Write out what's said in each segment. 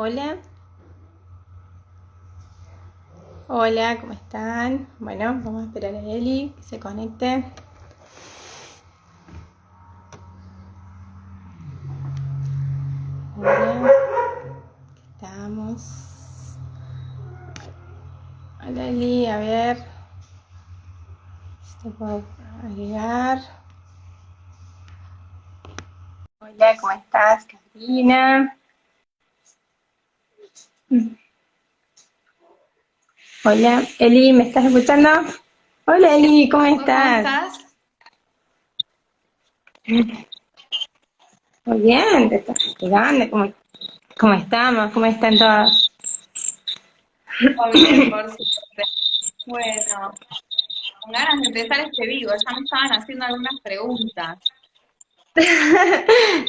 Hola, hola, ¿cómo están? Bueno, vamos a esperar a Eli que se conecte. Hola, estamos. Hola Eli, a ver si te puedo agregar. Hola, ¿cómo estás, Karina? Hola, Eli, ¿me estás escuchando? Hola Eli, ¿cómo ¿Cómo estás? estás? Muy bien, te estás cuidando, ¿cómo estamos? ¿Cómo están todos? Todo bien, por suerte. Bueno, con ganas de empezar este vivo, ya me estaban haciendo algunas preguntas.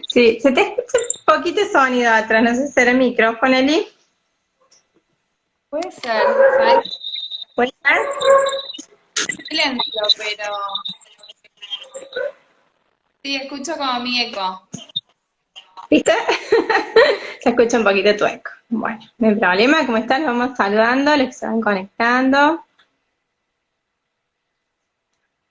Sí, se te escucha un poquito de sonido atrás, no sé si será el micrófono, Eli. Puede ser, ¿sabes? ¿Puede ser? Silencio, pero sí, escucho como mi eco. ¿Viste? Se escucha un poquito tu eco. Bueno, no hay problema, ¿cómo están? Los vamos saludando, los que se van conectando.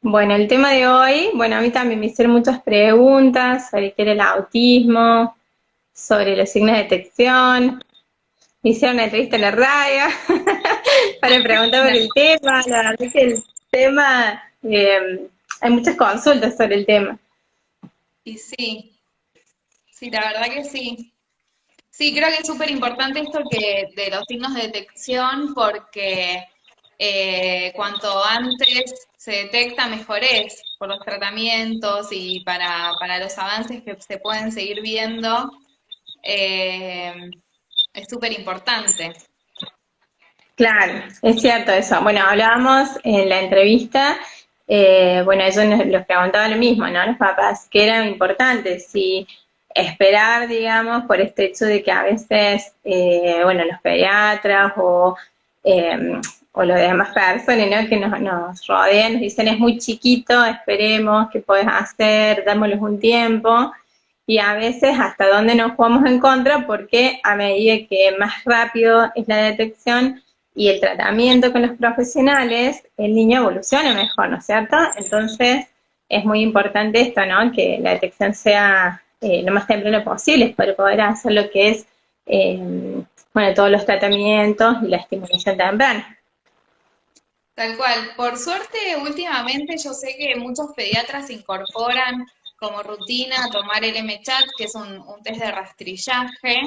Bueno, el tema de hoy, bueno, a mí también me hicieron muchas preguntas sobre qué era el autismo, sobre los signos de detección. Me hicieron una entrevista en la radio para preguntar por el tema. La verdad es que el tema, hay muchas consultas sobre el tema. Y sí, sí, la verdad que sí. Sí, creo que es súper importante esto que de los signos de detección porque cuanto antes se detecta, mejor es por los tratamientos y para los avances que se pueden seguir viendo. eh, es súper importante. Claro, es cierto eso. Bueno, hablábamos en la entrevista, bueno, ellos nos preguntaban lo mismo, ¿no? Los papás, que era importante, si esperar, digamos, por este hecho de que a veces, bueno, los pediatras eh, o los demás personas, ¿no? Que nos rodean, nos dicen es muy chiquito, esperemos, ¿qué puedes hacer? Dámosles un tiempo. Y a veces hasta dónde nos jugamos en contra, porque a medida que más rápido es la detección, y el tratamiento con los profesionales, el niño evoluciona mejor, ¿no es cierto? Entonces, es muy importante esto, ¿no? Que la detección sea lo más temprano posible para poder hacer lo que es, bueno, todos los tratamientos y la estimulación temprana. Tal cual. Por suerte, últimamente yo sé que muchos pediatras incorporan como rutina tomar el M-Chat, que es un test de rastrillaje,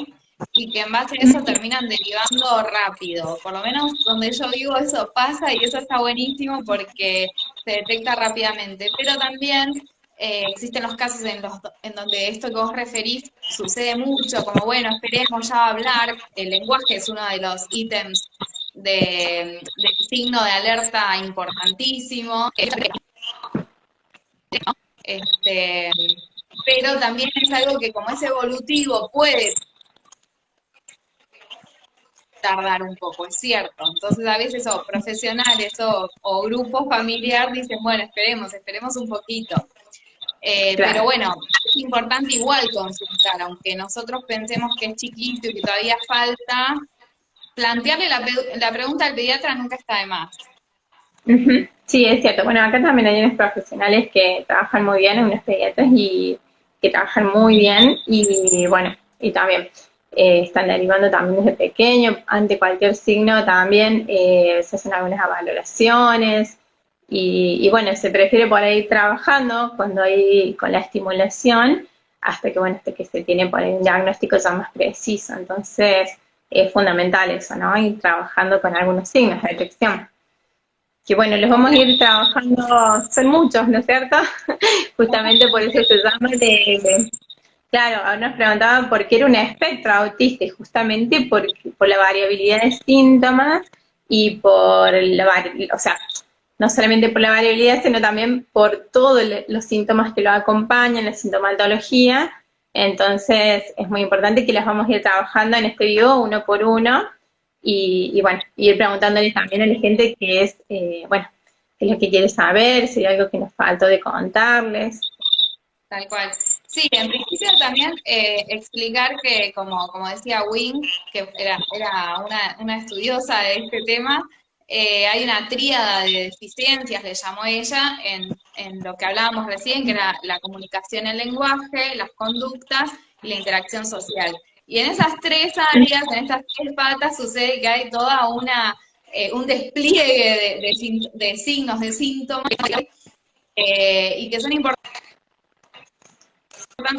y que en base a eso terminan derivando rápido. Por lo menos donde yo vivo eso pasa y eso está buenísimo porque se detecta rápidamente. Pero también existen los casos en donde esto que vos referís sucede mucho, como bueno, esperemos ya hablar. El lenguaje es uno de los ítems de signo de alerta importantísimo, este, pero también es algo que como es evolutivo puede tardar un poco, es cierto. Entonces a veces o profesionales o grupos familiares dicen, bueno, esperemos un poquito. Pero Claro. bueno, es importante igual consultar, aunque nosotros pensemos que es chiquito y que todavía falta, plantearle la pregunta al pediatra nunca está de más. Ujú. Sí, es cierto. Bueno, acá también hay unos profesionales que trabajan muy bien, unos pediatras y que trabajan muy bien y bueno, y también están derivando también desde pequeño, ante cualquier signo también se hacen algunas valoraciones y bueno, se prefiere por ahí ir trabajando cuando hay con la estimulación hasta que bueno, hasta que se tiene por ahí un diagnóstico ya más preciso. Entonces es fundamental eso, ¿no? Ir trabajando con algunos signos de detección que bueno, los vamos a ir trabajando, son muchos, ¿no es cierto? Justamente por eso se llama claro, ahora nos preguntaban por qué era un espectro autista, y justamente por la variabilidad de síntomas y por o sea, no solamente por la variabilidad, sino también por todos los síntomas que lo acompañan, la sintomatología. Entonces, es muy importante que las vamos a ir trabajando en este video uno por uno y bueno, ir preguntándole también a la gente qué es, bueno, qué es lo que quiere saber, si hay algo que nos faltó de contarles. Tal cual. Sí, en principio también explicar que, como decía Wing, que era una estudiosa de este tema, hay una tríada de deficiencias, le llamó ella, en lo que hablábamos recién, que era la comunicación en lenguaje, las conductas y la interacción social. Y en esas tres áreas, en estas tres patas, sucede que hay toda un despliegue de signos, de síntomas, y que son importantes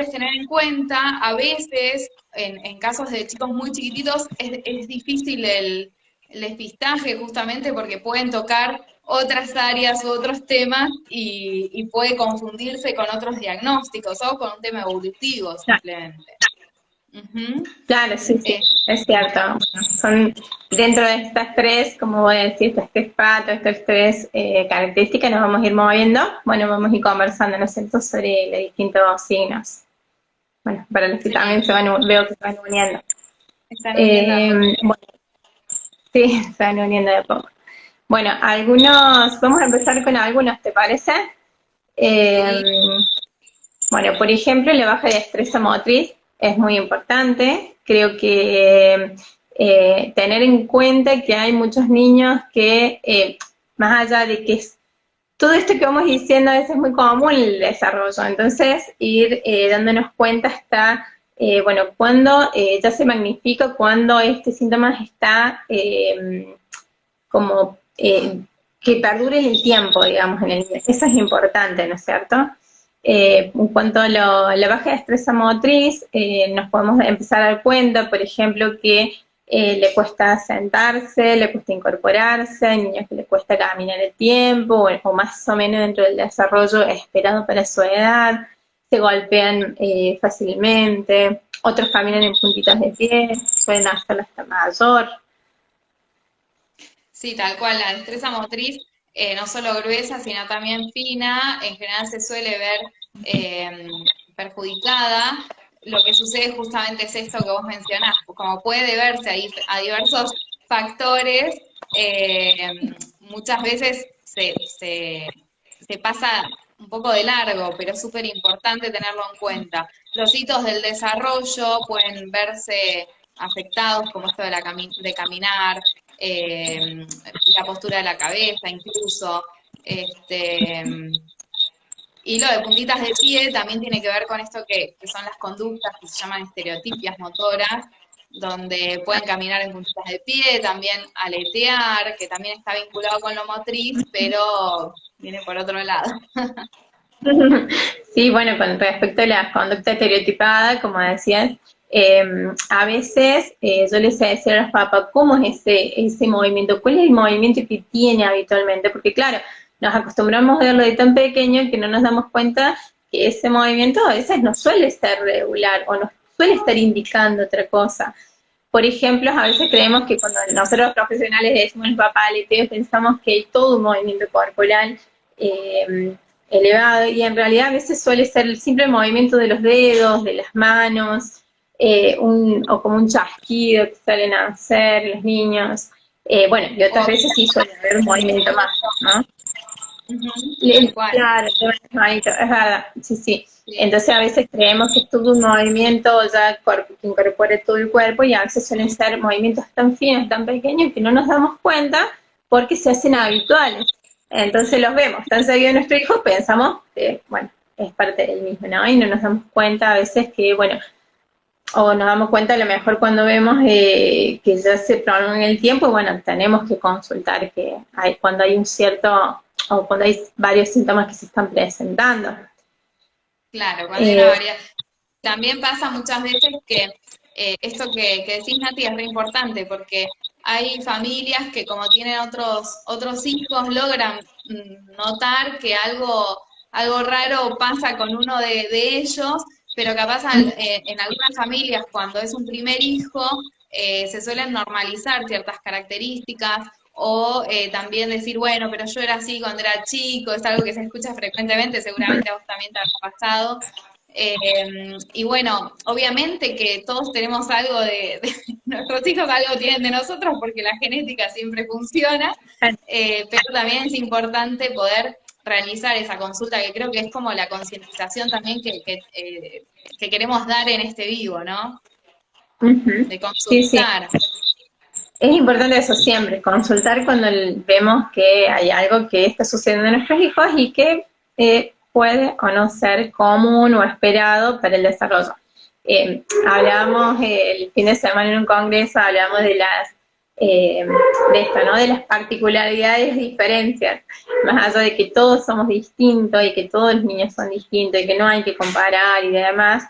tener en cuenta. A veces, en casos de chicos muy chiquititos, es difícil el despistaje justamente porque pueden tocar otras áreas u otros temas y puede confundirse con otros diagnósticos o con un tema evolutivo simplemente. Ujú. Claro, sí, sí, es cierto. Bueno, son dentro de estas tres, como voy a decir, estas tres patas, estas tres características, nos vamos a ir moviendo. Bueno, vamos a ir conversando, ¿no es cierto?, sobre los distintos signos. Bueno, para los que Sí, también veo que se van uniendo. están uniendo a poco. Bueno, sí, se van uniendo de a poco. Bueno, vamos a empezar con algunos, ¿te parece? Sí, Bueno, por ejemplo, la baja destreza motriz es muy importante. Creo que tener en cuenta que hay muchos niños que, más allá de que todo esto que vamos diciendo a veces es muy común el desarrollo, entonces ir dándonos cuenta hasta, bueno, cuando ya se magnifica, cuando este síntoma está como que perdure en el tiempo, digamos, en el niño. Eso es importante, ¿no es cierto? En cuanto a la baja destreza motriz, nos podemos empezar a dar cuenta, por ejemplo, que le cuesta sentarse, le cuesta incorporarse, hay niños que le cuesta caminar el tiempo, o más o menos dentro del desarrollo esperado para su edad, se golpean fácilmente, otros caminan en puntitas de pie, pueden hacerlo hasta mayor. sí, tal cual, la destreza motriz, no solo gruesa, sino también fina, en general se suele ver eh, perjudicada. Lo que sucede justamente es esto que vos mencionás, como puede deberse a diversos factores, muchas veces se pasa un poco de largo, pero es súper importante tenerlo en cuenta. Los hitos del desarrollo pueden verse afectados, como esto de caminar, la postura de la cabeza incluso, este, y lo de puntitas de pie también tiene que ver con esto que son las conductas que se llaman estereotipias motoras, donde pueden caminar en puntitas de pie, también aletear, que también está vinculado con lo motriz, pero viene por otro lado. Sí, bueno, con respecto a la conducta estereotipada, como decías, a veces yo les decía a los papás, ¿cómo es ese movimiento? ¿Cuál es el movimiento que tiene habitualmente? Porque claro, nos acostumbramos a verlo de tan pequeño que no nos damos cuenta que ese movimiento a veces no suele ser regular o no suele estar indicando otra cosa. Por ejemplo, a veces creemos que cuando nosotros los profesionales decimos el papá aleteo, pensamos que hay todo un movimiento corporal elevado y en realidad a veces suele ser el simple movimiento de los dedos, de las manos, o como un chasquido que salen a hacer los niños. Bueno, y otras O veces sí suele haber un movimiento más, ¿no? tal cual. Claro, el tema de las manitos, es verdad, sí, sí. Sí. Entonces a veces creemos que es todo un movimiento ya que incorpore todo el cuerpo y a veces suelen ser movimientos tan finos, tan pequeños que no nos damos cuenta porque se hacen habituales. Entonces los vemos tan seguido en nuestro hijo, pensamos que, bueno, es parte del mismo, ¿no? Y no nos damos cuenta a veces que, bueno, o nos damos cuenta a lo mejor cuando vemos que ya se prolonga el tiempo, bueno, tenemos que consultar que hay, cuando hay un cierto, o cuando hay varios síntomas que se están presentando. Claro, cuando hay una Eh, variedad. También pasa muchas veces que esto que decís, Nati, es re importante porque hay familias que como tienen otros hijos logran notar que algo raro pasa con uno de ellos, pero capaz en algunas familias cuando es un primer hijo se suelen normalizar ciertas características o también decir, bueno, pero yo era así cuando era chico, es algo que se escucha frecuentemente, seguramente a vos también te ha pasado. Y bueno, obviamente que todos tenemos algo nuestros hijos algo tienen de nosotros porque la genética siempre funciona, pero también es importante poder realizar esa consulta, que creo que es como la concientización también que queremos dar en este vivo, ¿no? Ujú. De Sí, sí. consultar. Es importante eso siempre, consultar cuando vemos que hay algo que está sucediendo en nuestros hijos y que puede o no ser común o esperado para el desarrollo. Hablábamos el fin de semana en un congreso, hablábamos de esto, ¿no? De las particularidades, diferencias, más allá de que todos somos distintos y que todos los niños son distintos y que no hay que comparar y demás.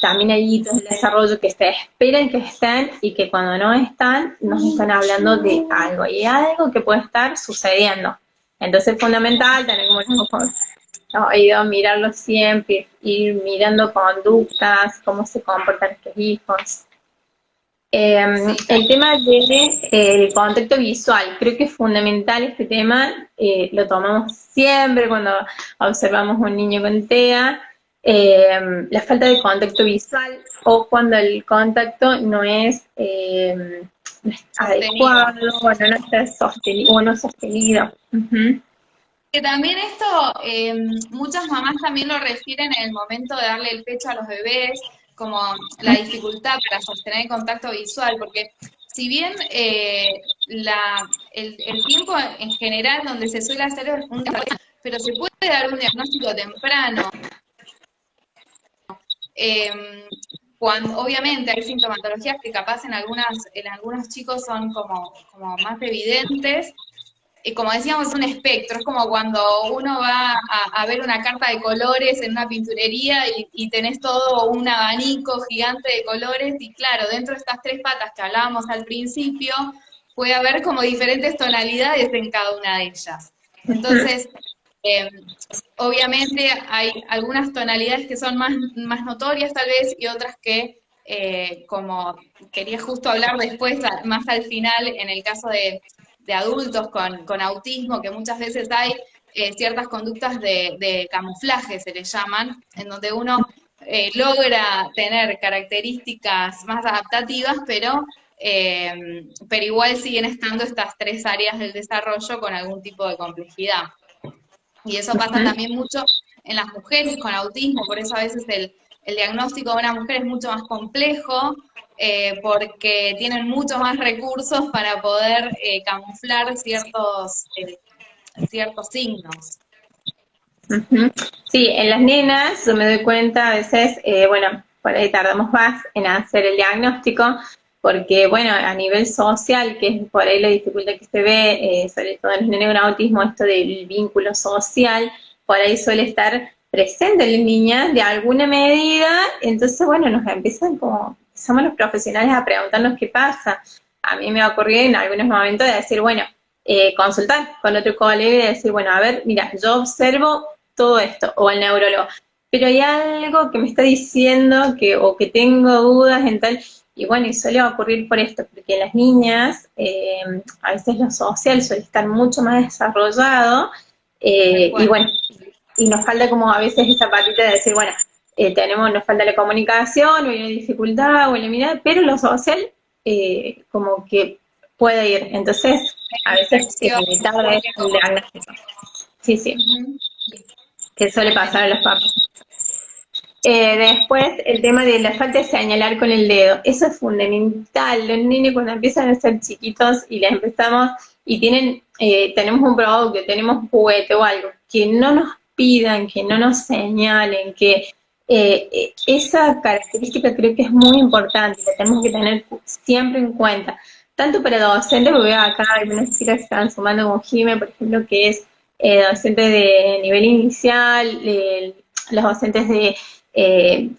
También hay hitos de desarrollo que se esperan que estén y que cuando no están, nos están hablando de algo y algo que puede estar sucediendo. Entonces es fundamental tener como los ojos oídos, mirarlo siempre, ir mirando conductas, cómo se comportan nuestros hijos. Sí, El tema del contacto visual, creo que es fundamental este tema, lo tomamos siempre cuando observamos un niño con TEA, la falta de contacto visual o cuando el contacto no es sostenido. adecuado o no está sostenido. O no sostenido. Ujú. Que también esto, muchas mamás también lo refieren en el momento de darle el pecho a los bebés, como la dificultad para sostener el contacto visual, porque si bien el tiempo en general donde se suele hacer es un diagnóstico, pero se puede dar un diagnóstico temprano. Cuando, obviamente hay sintomatologías que capaz en algunos chicos son como más evidentes, y como decíamos, es un espectro, es como cuando uno va a ver una carta de colores en una pinturería y tenés todo un abanico gigante de colores, y claro, dentro de estas tres patas que hablábamos al principio, puede haber como diferentes tonalidades en cada una de ellas. Entonces, eh, obviamente hay algunas tonalidades que son más notorias tal vez y otras que, como quería justo hablar después, más al final, en el caso de adultos con autismo, que muchas veces hay ciertas conductas de camuflaje, se le llaman, en donde uno logra tener características más adaptativas, pero igual siguen estando estas tres áreas del desarrollo con algún tipo de complejidad. Y eso pasa también mucho en las mujeres con autismo, por eso a veces el diagnóstico de una mujer es mucho más complejo, porque tienen mucho más recursos para poder camuflar ciertos signos. Ujú. Sí, en las nenas yo me doy cuenta a veces, bueno, por ahí tardamos más en hacer el diagnóstico, porque bueno, a nivel social, que es por ahí la dificultad que se ve, sobre todo en los nenes con autismo, esto del vínculo social, por ahí suele estar presente en las niñas de alguna medida, entonces bueno, empezamos los profesionales a preguntarnos qué pasa. A mí me ha ocurrido en algunos momentos de decir, bueno, consultar con otro colega y decir, bueno, a ver, mira, yo observo todo esto, o al neurólogo, pero hay algo que me está diciendo o que tengo dudas en tal, y bueno, y suele ocurrir por esto, porque las niñas, a veces lo social suele estar mucho más desarrollado, y bueno, y nos falta como a veces esa patita de decir, bueno, nos falta la comunicación, o hay una dificultad, o la mirada, pero lo social, como que puede ir, entonces, a veces tarda el diagnóstico. Sí, sí, Uh-huh. que suele pasar a los papás. Después, el tema de la falta de señalar con el dedo. Eso es fundamental. Los niños cuando empiezan a ser chiquitos y les empezamos, y tenemos un producto, tenemos un juguete o algo, que no nos pidan, que no nos señalen, que esa característica creo que es muy importante, la tenemos que tener siempre en cuenta. Tanto para docentes, porque veo acá algunas chicas que están sumando con Jime, por ejemplo, que es docente de nivel inicial, los docentes de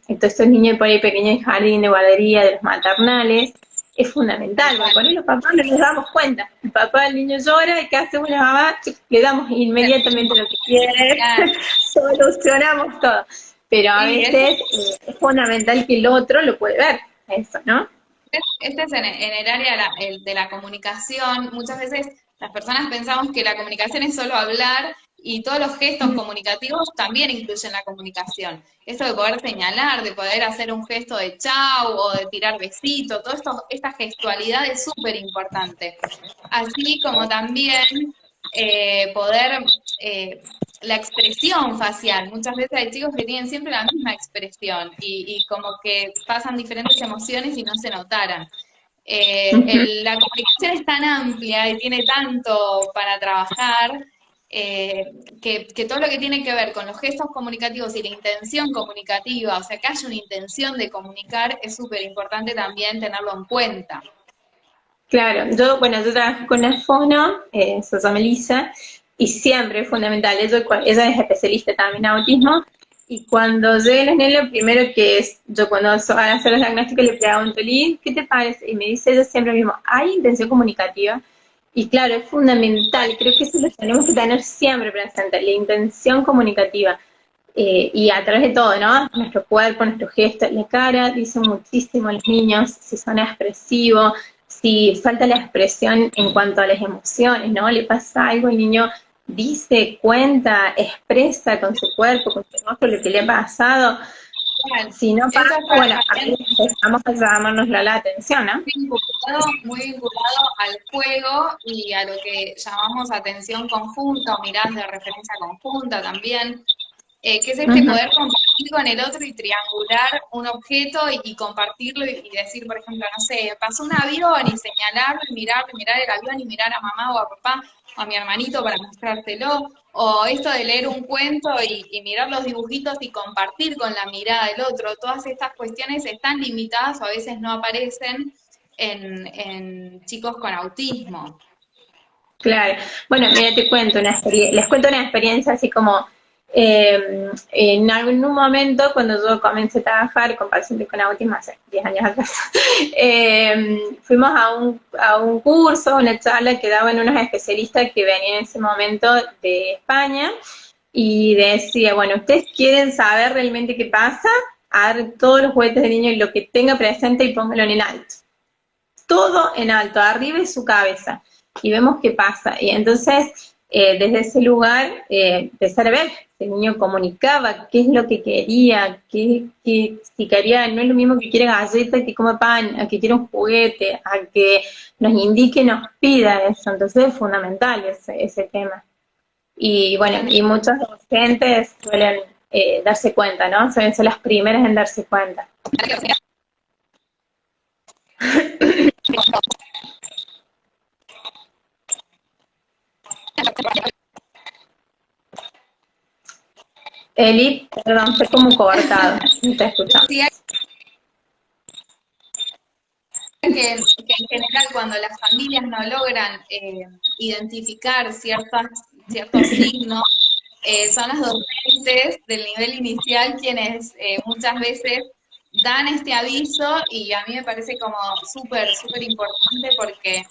todos estos niños por ahí pequeños de jardín, de guardería, de los maternales, es fundamental, porque por ahí los papás no nos damos cuenta. El papá del niño llora, y ¿qué hacemos la mamá? Le damos inmediatamente lo que quiere, solucionamos todo. Pero a veces es fundamental que el otro lo puede ver, eso, ¿no? Este es en el área de la comunicación. Muchas veces las personas pensamos que la comunicación es solo hablar y todos los gestos comunicativos también incluyen la comunicación. Esto de poder señalar, de poder hacer un gesto de chau o de tirar besito, esta gestualidad es súper importante. Así como también poder, la expresión facial. Muchas veces hay chicos que tienen siempre la misma expresión y como que pasan diferentes emociones y no se notaran. La comunicación es tan amplia y tiene tanto para trabajar que todo lo que tiene que ver con los gestos comunicativos y la intención comunicativa, o sea, que haya una intención de comunicar, es súper importante también tenerlo en cuenta. Claro, yo trabajo con una fono, se llama Melissa, y siempre es fundamental, ella es especialista también en autismo, y cuando llega la nena, lo primero que es, yo cuando van a hacer los diagnósticos le pregunto, Liz, ¿qué te parece? Y me dice ella siempre lo mismo, ¿hay intención comunicativa? Y claro, es fundamental, creo que eso lo tenemos que tener siempre presente, la intención comunicativa. Y a través de todo, ¿no? Nuestro cuerpo, nuestro gesto, la cara, dicen muchísimo a los niños, si son expresivos, si falta la expresión en cuanto a las emociones, ¿no? Le pasa algo, el niño dice, cuenta, expresa con su cuerpo, con su rostro lo que le ha pasado. Si no Eso pasa, es bueno, ahí empezamos a llamarnos la atención, ¿no? muy vinculado al juego y a lo que llamamos atención conjunta o miradas de referencia conjunta también, que es este Ujú. poder compartir con el otro y triangular un objeto y compartirlo y decir, por ejemplo, no sé, pasó un avión y señalarlo y mirar el avión y mirar a mamá o a papá o a mi hermanito para mostrártelo, o esto de leer un cuento y mirar los dibujitos y compartir con la mirada del otro. Todas estas cuestiones están limitadas o a veces no aparecen en chicos con autismo. Claro. Bueno, mira, les cuento una experiencia así como en algún momento cuando yo comencé a trabajar con pacientes con autismo hace 10 años atrás, fuimos a un curso, una charla que daban unos especialistas que venían en ese momento de España y decía, bueno, ¿ustedes quieren saber realmente qué pasa? Agarren todos los juguetes del niño y lo que tenga presente y póngalo en el alto. Todo en alto, arriba de su cabeza y vemos qué pasa. Y entonces, desde ese lugar, empezar a ver si el niño comunicaba qué es lo que quería, si quería, no es lo mismo que quiere galleta que coma pan, a que quiere un juguete, a que nos indique, nos pida eso. Entonces es fundamental ese tema. Y bueno, y muchos docentes suelen darse cuenta, ¿no? Suelen ser las primeras en darse cuenta. Eli, perdón, fue como cortado, no te escuchamos. Sí, que en general cuando las familias no logran identificar ciertos signos, son los docentes del nivel inicial quienes muchas veces dan este aviso y a mí me parece como súper importante porque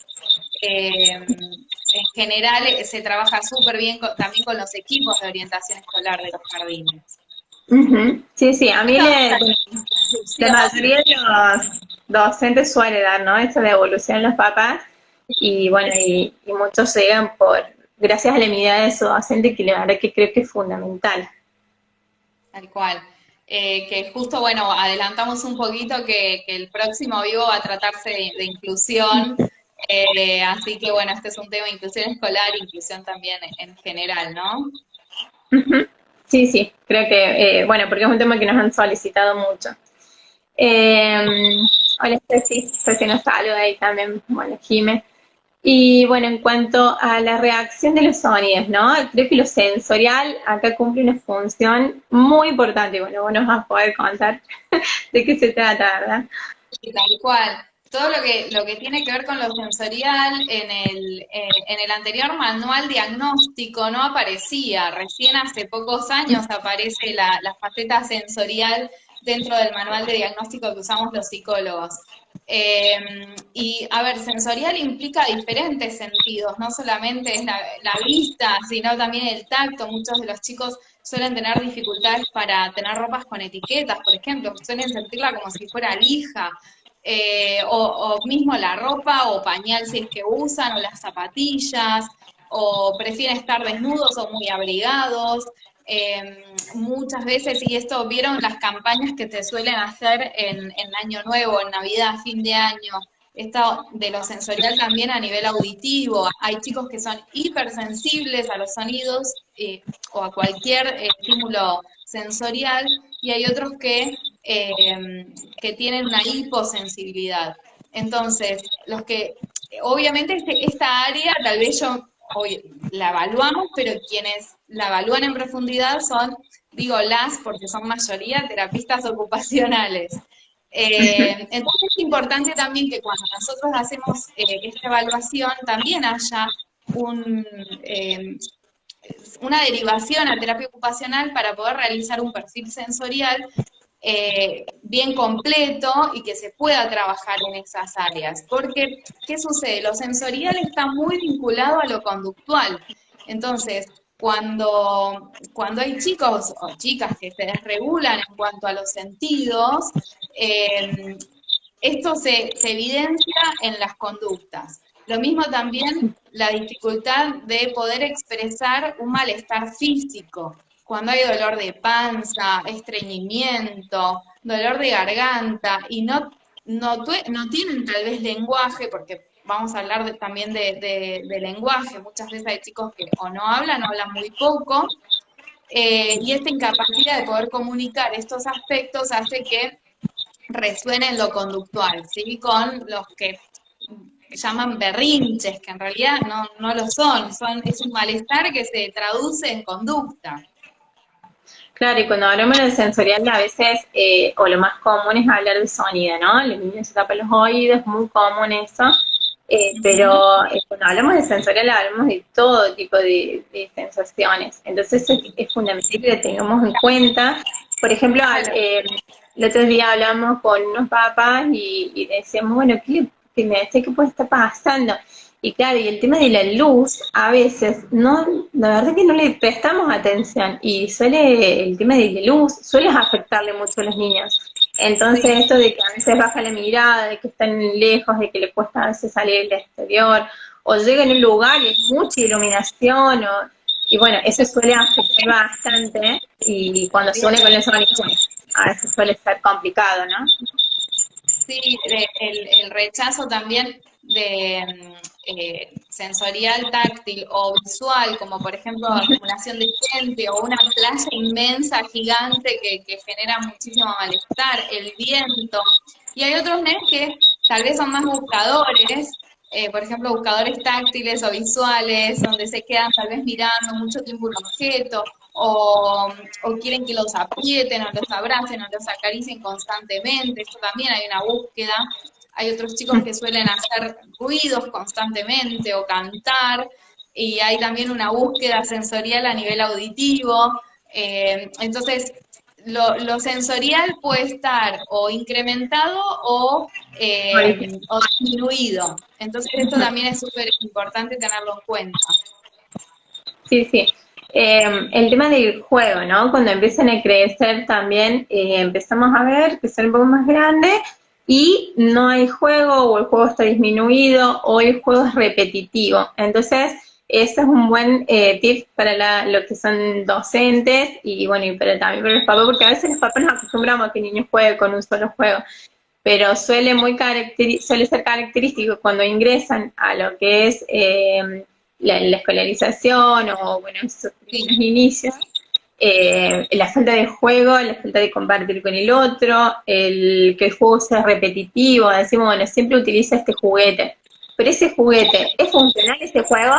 en general se trabaja súper bien también con los equipos de orientación escolar de los jardines. Sí, sí, a mí Esta la mayoría de los docentes suele dar, ¿no? Esa devolución a los papás y bueno, y muchos llegan gracias a la mirada de su docente que la verdad que creo que es fundamental. Tal cual. Que justo, bueno, adelantamos un poquito que el próximo vivo va a tratarse de inclusión, así que bueno, este es un tema de inclusión escolar, inclusión también en general, ¿no? Ujú. Sí, sí, creo que, bueno, porque es un tema que nos han solicitado mucho. Hola, Ceci nos saluda ahí también, bueno, Jime. Y bueno, en cuanto a la reacción de los sonidos, ¿no? Creo que lo sensorial acá cumple una función muy importante. Bueno, vos nos vas a poder contar de qué se trata, ¿verdad? Y tal cual. Todo lo que tiene que ver con lo sensorial en el anterior manual diagnóstico no aparecía. Recién hace pocos años aparece la faceta sensorial dentro del manual de diagnóstico que usamos los psicólogos. Y a ver, sensorial implica diferentes sentidos, no solamente es la vista, sino también el tacto. Muchos de los chicos suelen tener dificultades para tener ropas con etiquetas, por ejemplo, suelen sentirla como si fuera lija, o mismo la ropa o pañal si es que usan, o las zapatillas, o prefieren estar desnudos o muy abrigados. Muchas veces, y esto vieron las campañas que te suelen hacer en Año Nuevo, en Navidad, fin de año, esto de lo sensorial también a nivel auditivo. Hay chicos que son hipersensibles a los sonidos o a cualquier estímulo sensorial, y hay otros que tienen una hiposensibilidad. Entonces, obviamente esta área tal vez hoy la evaluamos, pero quienes la evalúan en profundidad son, digo porque son mayoría terapistas ocupacionales. Entonces es importante también que cuando nosotros hacemos esta evaluación también haya una derivación a terapia ocupacional para poder realizar un perfil sensorial bien completo y que se pueda trabajar en esas áreas. Porque, ¿qué sucede? Lo sensorial está muy vinculado a lo conductual. Entonces, cuando hay chicos o chicas que se desregulan en cuanto a los sentidos, esto se evidencia en las conductas. Lo mismo también la dificultad de poder expresar un malestar físico. Cuando hay dolor de panza, estreñimiento, dolor de garganta, y no tienen tal vez lenguaje, porque vamos a hablar también de lenguaje. Muchas veces hay chicos que o no hablan muy poco, y esta incapacidad de poder comunicar estos aspectos hace que resuene en lo conductual, ¿sí? Con los que llaman berrinches, que en realidad no lo es un malestar que se traduce en conducta. Claro, y cuando hablamos de sensorial a veces, o lo más común es hablar de sonido, ¿no? Los niños se tapan los oídos, es muy común eso, pero cuando hablamos de sensorial hablamos de todo tipo de sensaciones, entonces es fundamental que lo tengamos en cuenta. Por ejemplo, el otro día hablamos con unos papás y decíamos, bueno, ¿qué me decía que puede estar pasando? Y claro, y el tema de la luz, a veces, no, la verdad que no le prestamos atención, y el tema de la luz suele afectarle mucho a los niños. Entonces esto de que a veces baja la mirada, de que están lejos, de que le cuesta a veces salir al exterior, o llega en un lugar y hay mucha iluminación, y bueno, eso suele afectar bastante, y cuando se une con el sonido, bueno, a veces suele ser complicado, ¿no? Sí, el rechazo también de sensorial, táctil o visual, como por ejemplo acumulación de gente o una playa inmensa, gigante que genera muchísimo malestar, el viento. Y hay otros nenes que tal vez son más buscadores, por ejemplo, buscadores táctiles o visuales, donde se quedan tal vez mirando mucho tiempo un objeto, o quieren que los aprieten, o los abracen, o los acaricien constantemente. Esto también hay una búsqueda. Hay otros chicos que suelen hacer ruidos constantemente o cantar, y hay también una búsqueda sensorial a nivel auditivo. Entonces, lo sensorial puede estar o incrementado o disminuido. Entonces, esto también es súper importante tenerlo en cuenta. Sí, sí. El tema del juego, ¿no? Cuando empiezan a crecer también empezamos a ver que son un poco más grandes y no hay juego, o el juego está disminuido, o el juego es repetitivo. Entonces, ese es un buen tip para lo que son docentes, y bueno, y también para los papás, porque a veces los papás nos acostumbramos a que el niño juegue con un solo juego, pero suele ser característico cuando ingresan a lo que es la escolarización, o bueno, esos primeros inicios, la falta de juego, la falta de compartir con el otro, que el juego sea repetitivo. Decimos, bueno, siempre utiliza este juguete, pero ese juguete, ¿es funcional ese juego?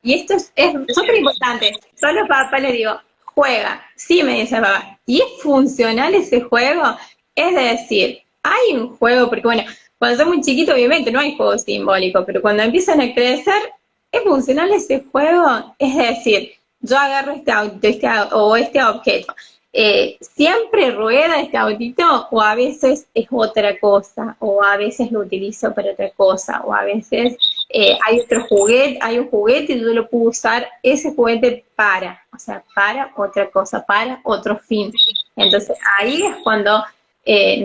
Y esto es súper importante. Yo a los papás les digo, juega. Sí, me dice el papá, ¿y es funcional ese juego? Es decir, hay un juego, porque bueno, cuando son muy chiquitos obviamente no hay juego simbólico, pero cuando empiezan a crecer, ¿es funcional ese juego? Es decir, yo agarro este auto, este objeto, ¿siempre rueda este autito, o a veces es otra cosa, o a veces lo utilizo para otra cosa, o a veces hay un juguete y yo lo puedo usar ese juguete para otra cosa, para otro fin? Entonces ahí es cuando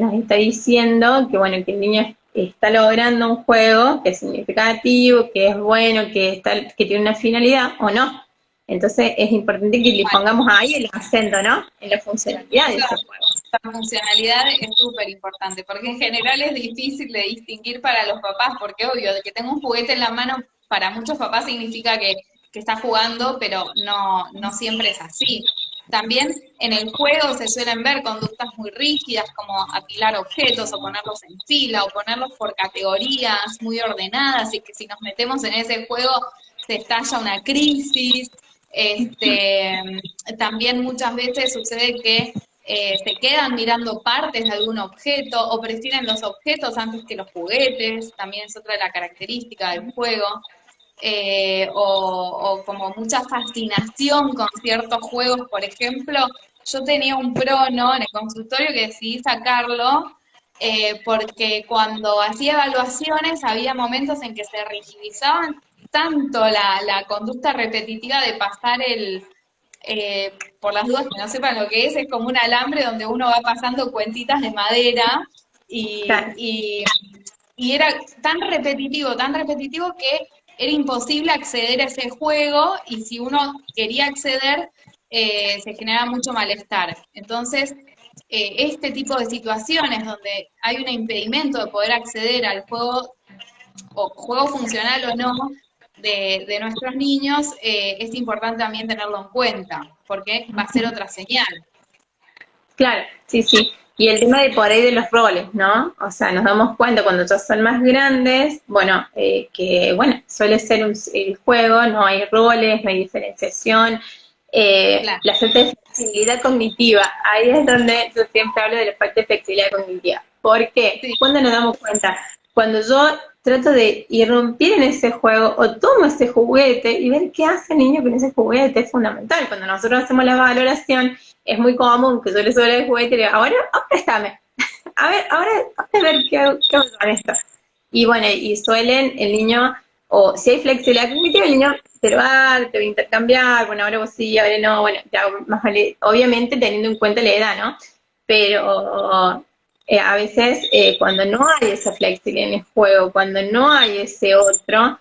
nos está diciendo que bueno, que el niño está logrando un juego que es significativo, que es bueno, que tiene una finalidad o no. Entonces es importante que le Bueno, pongamos ahí el acento, ¿no? En la funcionalidad de esa, ese juego. esa funcionalidad es súper importante, porque en general es difícil de distinguir para los papás, porque obvio, de que tengo un juguete en la mano, para muchos papás significa que está jugando, pero no siempre es así. También en el juego se suelen ver conductas muy rígidas, como apilar objetos o ponerlos en fila o ponerlos por categorías muy ordenadas, y que si nos metemos en ese juego se estalla una crisis. También muchas veces sucede que se quedan mirando partes de algún objeto o prefieren los objetos antes que los juguetes, también es otra de las características del juego. O como mucha fascinación con ciertos juegos, por ejemplo, yo tenía un prono en el consultorio que decidí sacarlo porque cuando hacía evaluaciones había momentos en que se rigidizaban tanto la conducta repetitiva de pasar por las dudas que no sepan lo que es como un alambre donde uno va pasando cuentitas de madera Claro, y era tan repetitivo que era imposible acceder a ese juego y si uno quería acceder se generaba mucho malestar. Entonces, este tipo de situaciones donde hay un impedimento de poder acceder al juego, o juego funcional o no, de nuestros niños, es importante también tenerlo en cuenta, porque va a ser otra señal. claro, sí, sí. Y el tema de por ahí de los roles, ¿no? O sea, nos damos cuenta cuando ya son más grandes, bueno, que, bueno, suele ser el juego, no hay roles, no hay diferenciación, Claro, la falta de flexibilidad cognitiva, ahí es donde yo siempre hablo de la falta de flexibilidad cognitiva. ¿Por qué? sí, ¿Cuándo nos damos cuenta? Cuando yo trato de irrumpir en ese juego o tomo ese juguete y ver qué hace el niño con ese juguete es fundamental. Cuando nosotros hacemos la valoración, es muy común que yo le suele el juguete y le diga, ahora préstame, ahora a ver qué hago con esto. Y bueno, y suelen el niño, o si hay flexibilidad cognitiva, el niño te lo va a dar, te va a intercambiar, bueno, ahora vos sí, ahora no, bueno, ya, más vale, obviamente teniendo en cuenta la edad, ¿no? Pero a veces cuando no hay esa flexibilidad en el juego, cuando no hay ese otro,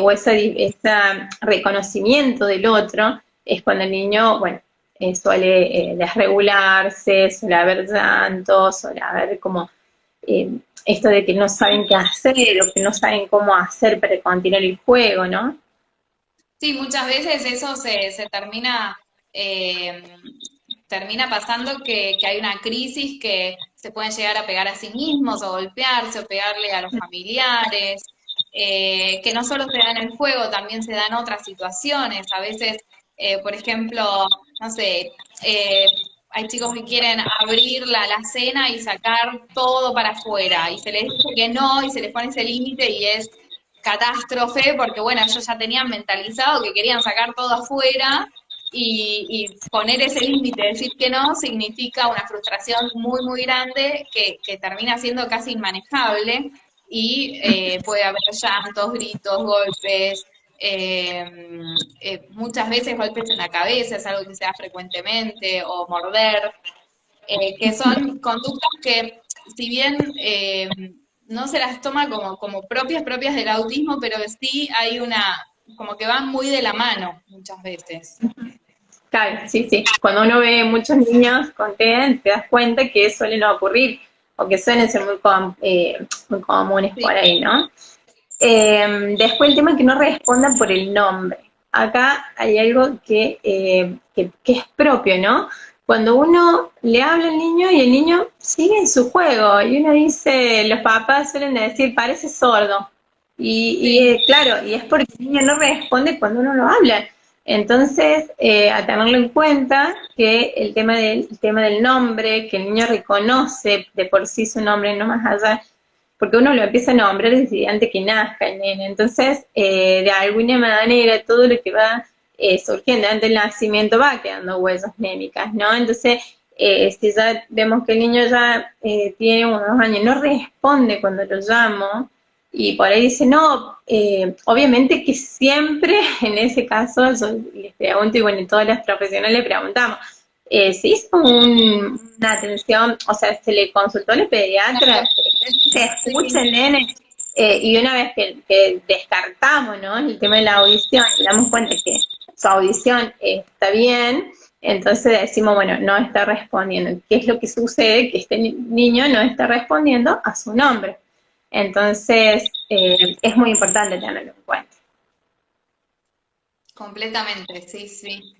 o ese reconocimiento del otro, es cuando el niño, bueno, suele desregularse, suele haber llanto, suele haber como esto de que no saben qué hacer o que no saben cómo hacer para continuar el juego, ¿no? sí, muchas veces eso se eh, termina pasando que hay una crisis que se pueden llegar a pegar a sí mismos o golpearse o pegarle a los familiares, que no solo se da en el juego, también se da en otras situaciones. A veces, por ejemplo, no sé, hay chicos que quieren abrir la cena y sacar todo para afuera y se les dice que no y se les pone ese límite y es catástrofe porque, bueno, ellos ya tenían mentalizado que querían sacar todo afuera y poner ese límite, decir que no, significa una frustración muy, muy grande que termina siendo casi inmanejable y puede haber llantos, gritos, golpes, muchas veces golpes en la cabeza, es algo que se da frecuentemente, o morder, que son conductas que, si bien no se las toma como propias del autismo, pero sí hay como que van muy de la mano muchas veces. Claro, sí, sí. Cuando uno ve muchos niños con TEA, te das cuenta que suelen ocurrir o que suelen ser muy comunes por Sí, ahí, ¿no? Después el tema que no respondan por el nombre. Acá hay algo que es propio, ¿no? Cuando uno le habla al niño y el niño sigue en su juego y uno dice, los papás suelen decir, parece sordo. sí, Claro, y es porque el niño no responde cuando uno lo habla. Entonces, a tenerlo en cuenta que el tema del nombre, que el niño reconoce de por sí su nombre, no más allá porque uno lo empieza a nombrar desde antes que nazca el nene. Entonces, de alguna manera, todo lo que va surgiendo antes del nacimiento va quedando huellas némicas, ¿no? Entonces, si ya vemos que el niño ya tiene unos años, no responde cuando lo llamo, y por ahí dice, no, obviamente que siempre, en ese caso, yo les pregunto, y bueno, todas las profesionales le preguntamos, se hizo una atención, o sea, se le consultó al pediatra, se sí, escucha el nene, y una vez que descartamos, ¿no? El tema de la audición y damos cuenta que su audición está bien, entonces decimos, bueno, no está respondiendo. ¿Qué es lo que sucede? Que este niño no está respondiendo a su nombre. Entonces, es muy importante tenerlo en cuenta. Completamente, sí, sí.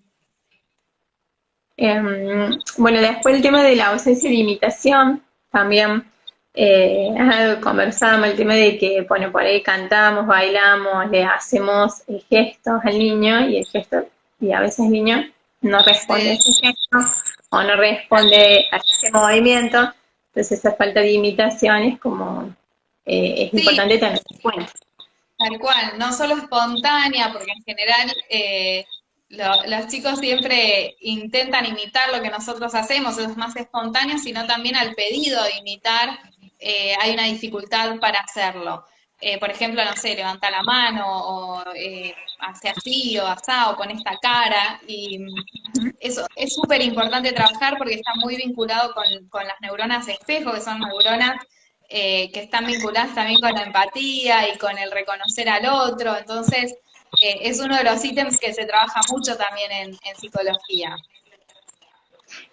Bueno, después el tema de la ausencia de imitación, también es algo que conversamos, el tema de que, bueno, por ahí cantamos, bailamos, le hacemos gestos al niño y el gesto, y a veces el niño no responde a Sí, ese gesto o no responde a ese movimiento, entonces esa falta de imitación es como, es sí, importante tener en cuenta. tal cual, no solo espontánea, porque en general los chicos siempre intentan imitar lo que nosotros hacemos, es más espontáneo, sino también al pedido de imitar, hay una dificultad para hacerlo. Por ejemplo, no sé, levanta la mano o hace así o asá o con esta cara y eso es súper importante trabajar porque está muy vinculado con las neuronas espejo, que son neuronas que están vinculadas también con la empatía y con el reconocer al otro. Entonces, es uno de los ítems que se trabaja mucho también en psicología.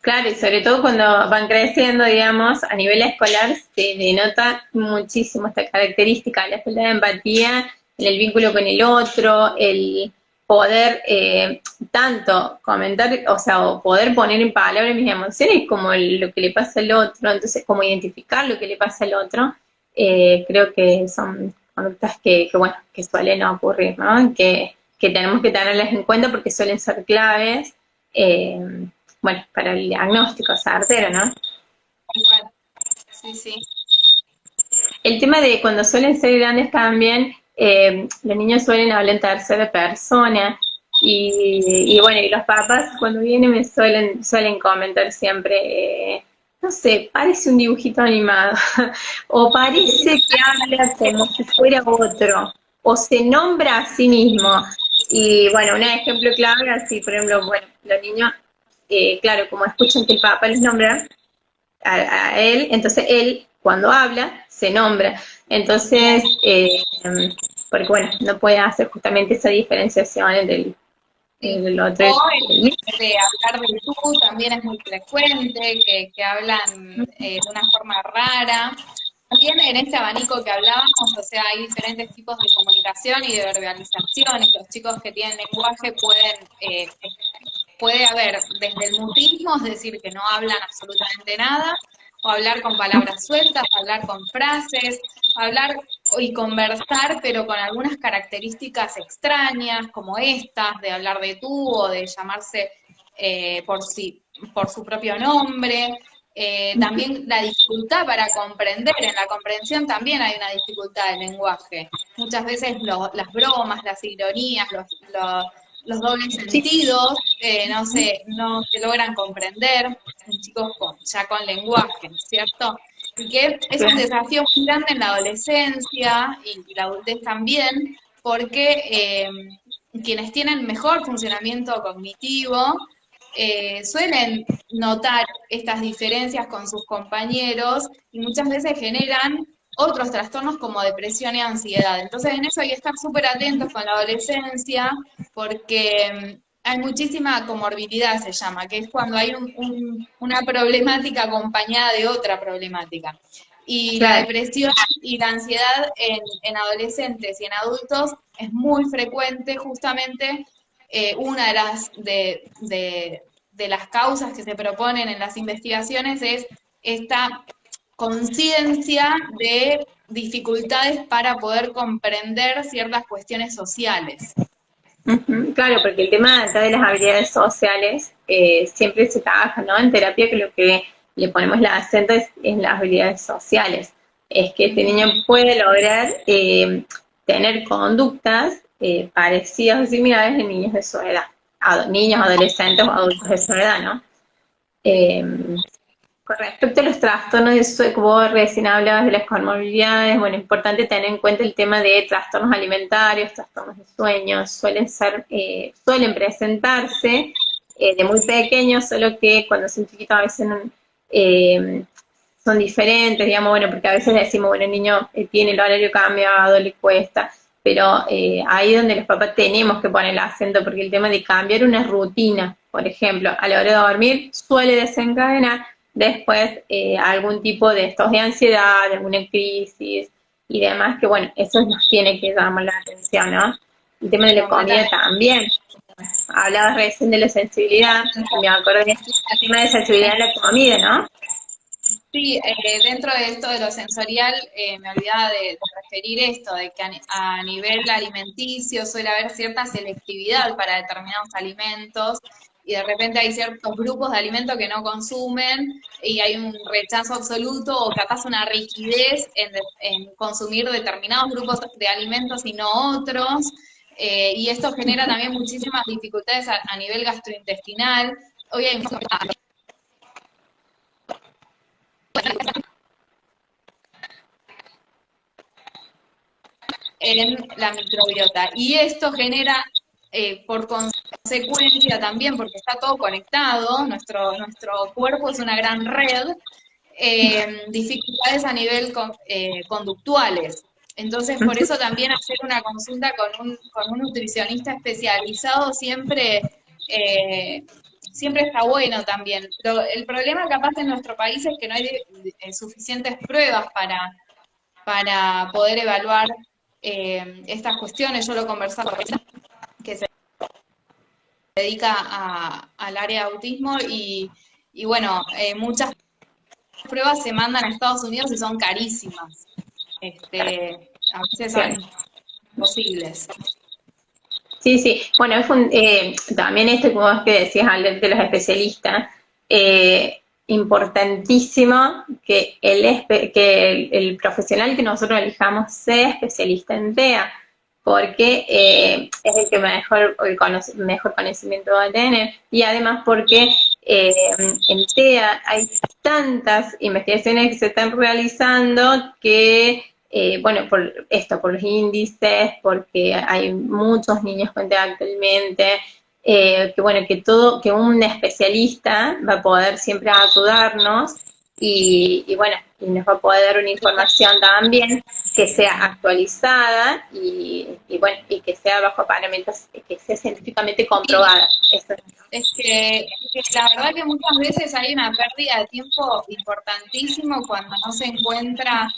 Claro, y sobre todo cuando van creciendo, digamos, a nivel escolar se denota muchísimo esta característica, la falta de empatía, en el vínculo con el otro, el poder tanto comentar, o sea, o poder poner en palabras mis emociones como lo que le pasa al otro, entonces como identificar lo que le pasa al otro, creo que son conductas bueno, que suelen ocurrir, ¿no? Que tenemos que tenerlas en cuenta porque suelen ser claves. Eh, bueno, para el diagnóstico certero, ¿no? Igual, sí, sí. El tema de cuando suelen ser grandes también, los niños suelen hablar en tercera persona y bueno, y los papás cuando vienen me suelen comentar siempre, no sé, parece un dibujito animado o parece que habla como si fuera otro o se nombra a sí mismo. Y bueno, un ejemplo clave, así por ejemplo, bueno, los niños, claro, como escuchan que el papá les nombra, a él, entonces él cuando habla se nombra. Entonces, porque bueno, no puede hacer justamente esa diferenciación entre Sí. el otro O el mismo. el de hablar de tú también es muy frecuente, que hablan de una forma rara. También en este abanico que hablábamos, o sea, hay diferentes tipos de comunicación y de verbalización, y los chicos que tienen lenguaje puede haber desde el mutismo, es decir, que no hablan absolutamente nada, o hablar con palabras sueltas, hablar con frases, hablar y conversar, pero con algunas características extrañas, como estas, de hablar de tú o de llamarse por su propio nombre. También la dificultad para comprender, en la comprensión también hay una dificultad del lenguaje. Muchas veces las bromas, las ironías, los dobles Sí, sentidos, no se logran comprender en chicos ya con lenguaje, ¿cierto? Y que es un claro. desafío muy grande en la adolescencia y la adultez también, porque quienes tienen mejor funcionamiento cognitivo suelen notar estas diferencias con sus compañeros y muchas veces generan otros trastornos como depresión y ansiedad. Entonces en eso hay que estar súper atentos con la adolescencia porque hay muchísima comorbilidad, se llama, que es cuando hay una problemática acompañada de otra problemática. Y la Claro. depresión y la ansiedad en adolescentes y en adultos es muy frecuente justamente una de las causas que se proponen en las investigaciones es esta conciencia de dificultades para poder comprender ciertas cuestiones sociales. Ujú, claro, porque el tema acá de las habilidades sociales siempre se trabaja, ¿no? En terapia que lo que le ponemos el acento es en las habilidades sociales. Es que este niño puede lograr tener conductas parecidas o similares en niños de su edad, niños, adolescentes o adultos de su edad, ¿no? Eh, con respecto a los trastornos de sueño, como vos recién hablabas de las comorbilidades, bueno, es importante tener en cuenta el tema de trastornos alimentarios, trastornos de sueño, suelen presentarse de muy pequeños, solo que cuando son chiquitos a veces eh, son diferentes, digamos, bueno, porque a veces decimos, bueno, el niño tiene el horario cambiado, le cuesta, pero ahí donde los papás tenemos que poner el acento, porque el tema de cambiar una rutina, por ejemplo, a la hora de dormir, suele desencadenar después algún tipo de estos de ansiedad, de alguna crisis y demás, que bueno, eso nos tiene que llamar la atención, ¿no? El tema de la comida Completamente. también. Hablabas recién de la sensibilidad, y me acordé del tema de sensibilidad en la comida, ¿no? Sí, dentro de esto de lo sensorial, me olvidaba de referir esto, de que a nivel alimenticio suele haber cierta selectividad para determinados alimentos y de repente hay ciertos grupos de alimentos que no consumen y hay un rechazo absoluto o capaz una rigidez en consumir determinados grupos de alimentos y no otros. Y esto genera también muchísimas dificultades a nivel gastrointestinal. Hoy hay en la microbiota. Y esto genera, por consecuencia también, porque está todo conectado, nuestro cuerpo es una gran red, dificultades a nivel conductuales. Entonces, por eso también hacer una consulta con un nutricionista especializado siempre está bueno también. El problema capaz en nuestro país es que no hay suficientes pruebas para poder evaluar estas cuestiones. Yo lo conversaba con una que se dedica al área de autismo y bueno, muchas pruebas se mandan a Estados Unidos y son carísimas. A veces Sí. son imposibles. Sí, sí. Bueno, también esto, como vos que decías, de los especialistas, importantísimo que el profesional que nosotros elijamos sea especialista en TEA, porque es el que mejor conocimiento va a tener, y además porque en TEA hay tantas investigaciones que se están realizando que bueno, por los índices, porque hay muchos niños con TEA actualmente, que bueno, que un especialista va a poder siempre ayudarnos y bueno, y nos va a poder dar una información también que sea actualizada y bueno, y que sea bajo parámetros, que sea científicamente Sí, comprobada. Eso. es que la verdad que muchas veces hay una pérdida de tiempo importantísimo cuando no se encuentra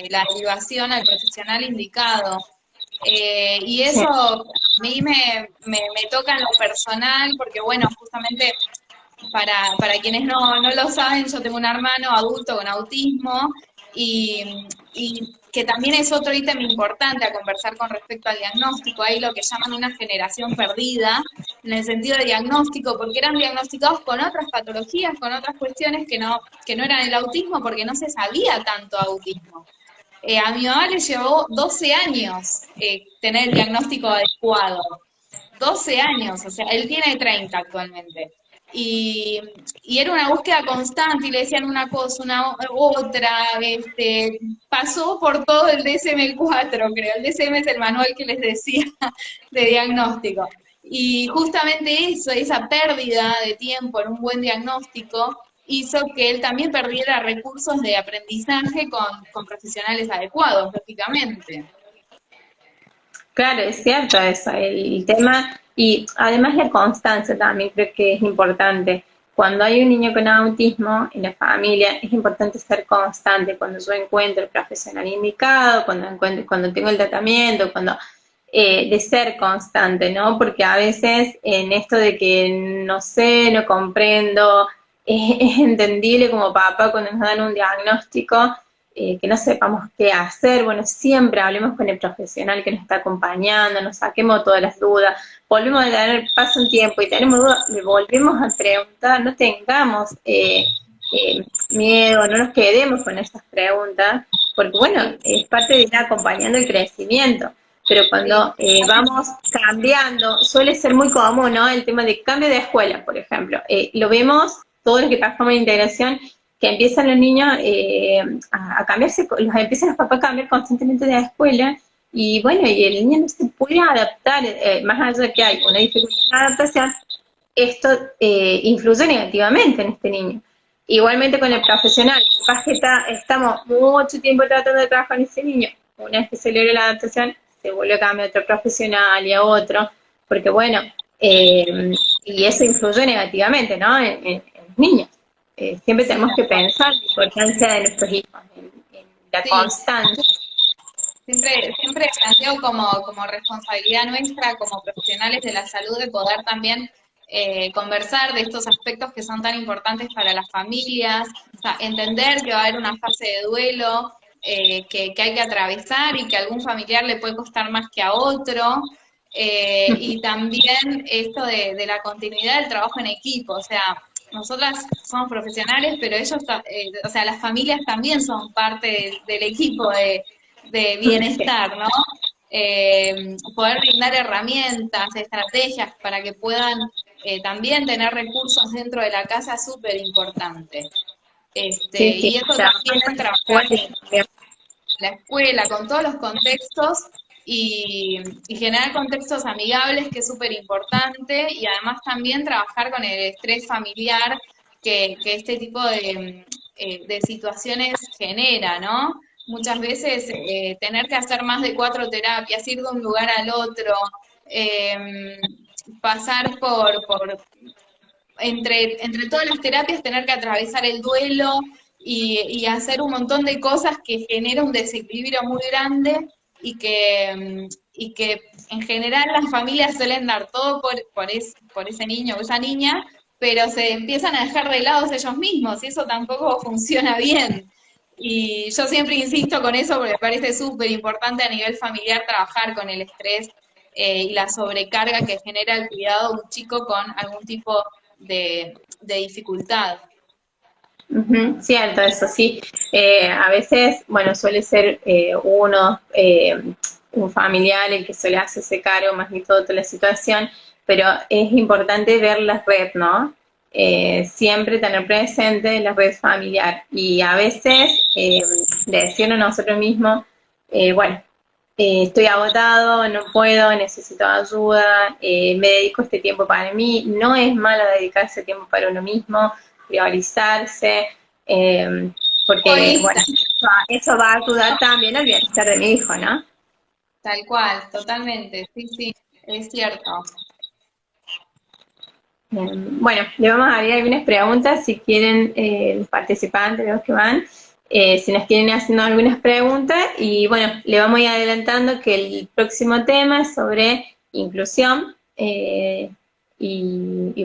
la derivación al profesional indicado. Y Sí, eso a mí me toca en lo personal, porque bueno, justamente para quienes no lo saben, yo tengo un hermano adulto con autismo y que también es otro ítem importante a conversar con respecto al diagnóstico. Hay lo que llaman una generación perdida en el sentido de diagnóstico, porque eran diagnosticados con otras patologías, con otras cuestiones que no eran el autismo, porque no se sabía tanto autismo. A mi mamá le llevó 12 años tener el diagnóstico adecuado. 12 años, o sea, él tiene 30 actualmente. Y, y era una búsqueda constante y le decían una cosa, una otra, pasó por todo el DSM-4, creo. El DSM es el manual que les decía de diagnóstico. Y justamente eso, esa pérdida de tiempo en un buen diagnóstico, hizo que él también perdiera recursos de aprendizaje con profesionales adecuados, lógicamente. claro, es cierto eso, el tema, y además la constancia también creo que es importante. Cuando hay un niño con autismo en la familia, es importante ser constante. Cuando yo encuentro el profesional indicado, cuando tengo el tratamiento, de ser constante, ¿no? Porque a veces en esto de que no sé, no comprendo, es entendible como papá cuando nos dan un diagnóstico, que no sepamos qué hacer, bueno, siempre hablemos con el profesional que nos está acompañando, nos saquemos todas las dudas, volvemos a tener, pasa un tiempo y tenemos dudas, le volvemos a preguntar, no tengamos miedo, no nos quedemos con esas preguntas, porque bueno, Sí, es parte de ir acompañando el crecimiento. Pero sí. cuando vamos cambiando, suele ser muy común, ¿no? El tema de cambio de escuela, por ejemplo. Lo vemos, todos los que trabajamos en integración, que empiezan los niños a cambiarse, empiezan los papás a cambiar constantemente de escuela, y bueno, y el niño no se puede adaptar, más allá de que hay una dificultad en la adaptación, esto influye negativamente en este niño. Igualmente con el profesional, capaz que estamos mucho tiempo tratando de trabajar en ese niño, una vez que se logra la adaptación, se vuelve a cambiar a otro profesional y a otro, porque bueno, y eso influye negativamente, ¿no? En los niños. Siempre Sí, tenemos que pensar la importancia de nuestros hijos, en la sí. constancia. Siempre planteo como responsabilidad nuestra, como profesionales de la salud, de poder también conversar de estos aspectos que son tan importantes para las familias, o sea, entender que va a haber una fase de duelo que hay que atravesar y que a algún familiar le puede costar más que a otro, y también esto de la continuidad del trabajo en equipo, o sea, nosotras somos profesionales, pero ellos, o sea, las familias también son parte del equipo de Sí, bienestar, ¿no? Poder brindar herramientas, estrategias para que puedan también tener recursos dentro de la casa es súper importante. sí, sí, Y eso trabajar también con la trabajar escuela también. la escuela, con todos los contextos y generar contextos amigables, que es súper importante, y además también trabajar con el estrés familiar que este tipo de situaciones genera, ¿no? Muchas veces tener que hacer más de 4 terapias, ir de un lugar al otro, eh, pasar entre todas las terapias, tener que atravesar el duelo y hacer un montón de cosas que genera un desequilibrio muy grande y que en general las familias suelen dar todo por ese niño o esa niña, pero se empiezan a dejar de lado ellos mismos y eso tampoco funciona bien. Y yo siempre insisto con eso porque me parece súper importante a nivel familiar trabajar con el estrés y la sobrecarga que genera el cuidado de un chico con algún tipo de dificultad. Ujú, cierto, eso sí. A veces, bueno, suele ser un familiar el que suele hacerse cargo más que todo de la situación, pero es importante ver la red, ¿no? Siempre tener presente la red familiar y a veces decirnos a nosotros mismos, bueno, estoy agotado, no puedo, necesito ayuda, me dedico este tiempo para mí. No es malo dedicarse tiempo para uno mismo, priorizarse, porque, Egoísta, bueno, eso va a ayudar también al bienestar de mi hijo, ¿no? tal cual, totalmente, sí, sí, es cierto. Bueno, le vamos a abrir algunas preguntas si quieren los participantes, los que van, si nos quieren haciendo algunas preguntas y bueno, le vamos a ir adelantando que el próximo tema es sobre inclusión y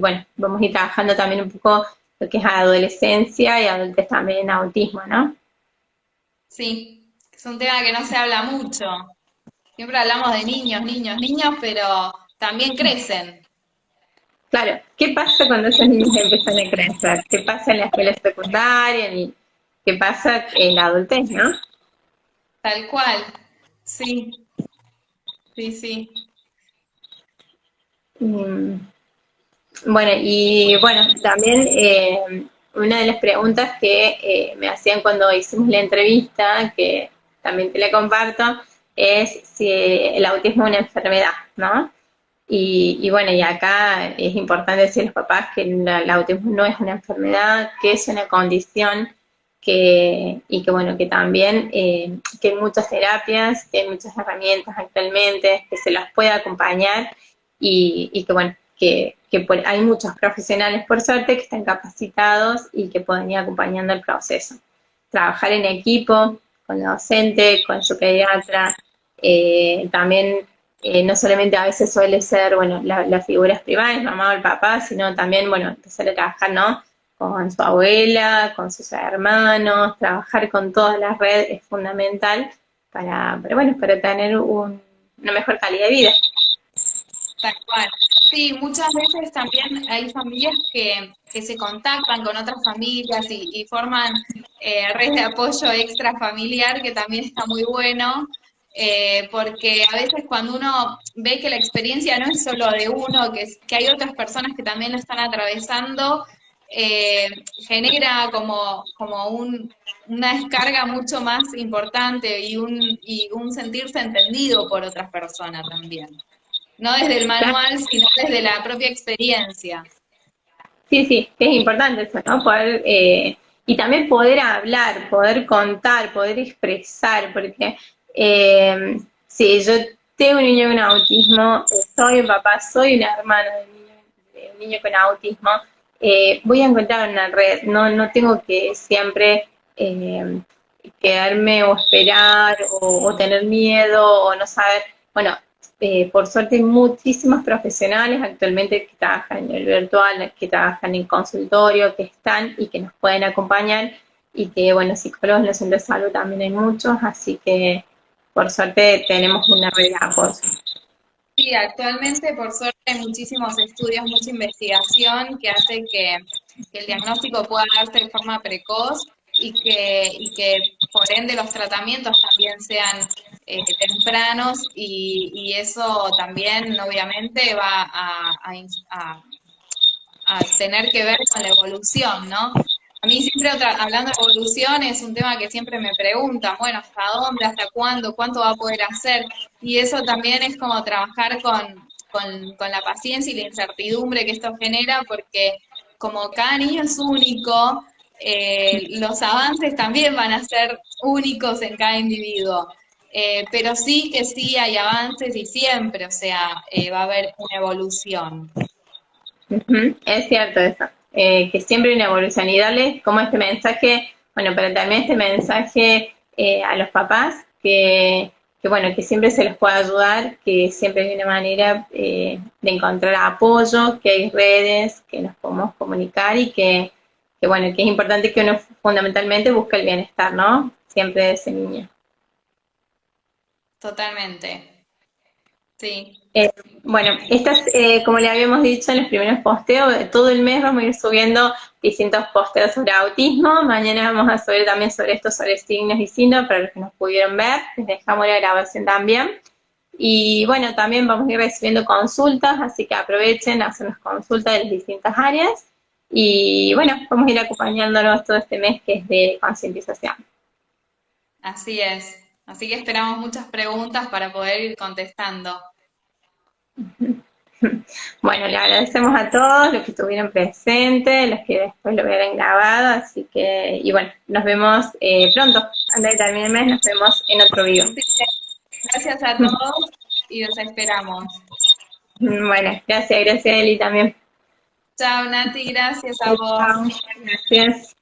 bueno, vamos a ir trabajando también un poco lo que es adolescencia y adultez también en autismo, ¿no? Sí, es un tema que no se habla mucho. Siempre hablamos de niños, niños, niños, pero también crecen, Claro, ¿qué pasa cuando esos niños empiezan a crecer? ¿Qué pasa en la escuela secundaria? ¿Y qué pasa en la adultez, no? tal cual. Sí, sí, sí. Mm, bueno, y bueno, también una de las preguntas que me hacían cuando hicimos la entrevista, que también te la comparto, es si el autismo es una enfermedad, ¿no? Y bueno, y acá es importante decir a los papás que el autismo no es una enfermedad, que es una condición y que bueno, que también que hay muchas terapias, que hay muchas herramientas actualmente, que se las puede acompañar y que bueno, hay muchos profesionales por suerte que están capacitados y que pueden ir acompañando el proceso. Trabajar en equipo, con la docente, con su pediatra, también no solamente a veces suele ser, bueno, las figuras primarias, mamá o el papá, sino también, bueno, empezar a trabajar, ¿no? Con su abuela, con sus hermanos, trabajar con toda la red es fundamental bueno, para tener una mejor calidad de vida. Tal cual. Sí, muchas veces también hay familias que se contactan con otras familias y forman redes de apoyo extrafamiliar, que también está muy bueno, porque a veces cuando uno ve que la experiencia no es solo de uno, que hay otras personas que también lo están atravesando, eh, genera una descarga mucho más importante y un sentirse entendido por otras personas también. No desde el Claro. manual, sino desde la propia experiencia. Sí, sí, es importante eso, ¿no? Poder, y también poder hablar, poder contar, poder expresar, porque sí, yo tengo un niño con autismo, soy un papá, soy una hermana de un niño con autismo, voy a encontrar una red, no tengo que siempre quedarme o esperar o tener miedo o no saber. Bueno, por suerte hay muchísimos profesionales actualmente que trabajan en el virtual, que trabajan en consultorio, que están y que nos pueden acompañar y que, bueno, psicólogos en los centros de salud también hay muchos, así que por suerte tenemos una red de apoyo. Sí, actualmente por suerte hay muchísimos estudios, mucha investigación que hace que el diagnóstico pueda darse de forma precoz y que por ende los tratamientos también sean tempranos y eso también obviamente va a tener que ver con la evolución, ¿no? A mí siempre, hablando de evolución, es un tema que siempre me preguntan, bueno, ¿hasta dónde, hasta cuándo, cuánto va a poder hacer? Y eso también es como trabajar con la paciencia y la incertidumbre que esto genera, porque como cada niño es único, los avances también van a ser únicos en cada individuo. Pero sí que sí hay avances y siempre, o sea, va a haber una evolución. Ujú, es cierto eso, que siempre hay una evolución y darles como este mensaje, bueno, pero también este mensaje a los papás bueno, que siempre se les puede ayudar, que siempre hay una manera de encontrar apoyo, que hay redes, que nos podemos comunicar y que bueno, que es importante que uno fundamentalmente busque el bienestar, ¿no? Siempre de ese niño. Totalmente, sí. Eh, bueno, estas, como le habíamos dicho en los primeros posteos, todo el mes vamos a ir subiendo distintos posteos sobre autismo. Mañana vamos a subir también sobre esto, sobre signos y síntomas, para los que nos pudieron ver. Les dejamos la grabación también. Y bueno, también vamos a ir recibiendo consultas, así que aprovechen a hacernos consultas de las distintas áreas. Y bueno, vamos a ir acompañándonos todo este mes que es de concientización. Así es. Así que esperamos muchas preguntas para poder ir contestando. Bueno, le agradecemos a todos los que estuvieron presentes, los que después lo verán grabado, así que, y bueno, nos vemos pronto, antes de terminar el mes, nos vemos en otro video. Así que gracias a todos y los esperamos. Bueno, gracias Eli también. Chao, Nati, gracias a Chao, vos. chao. Gracias.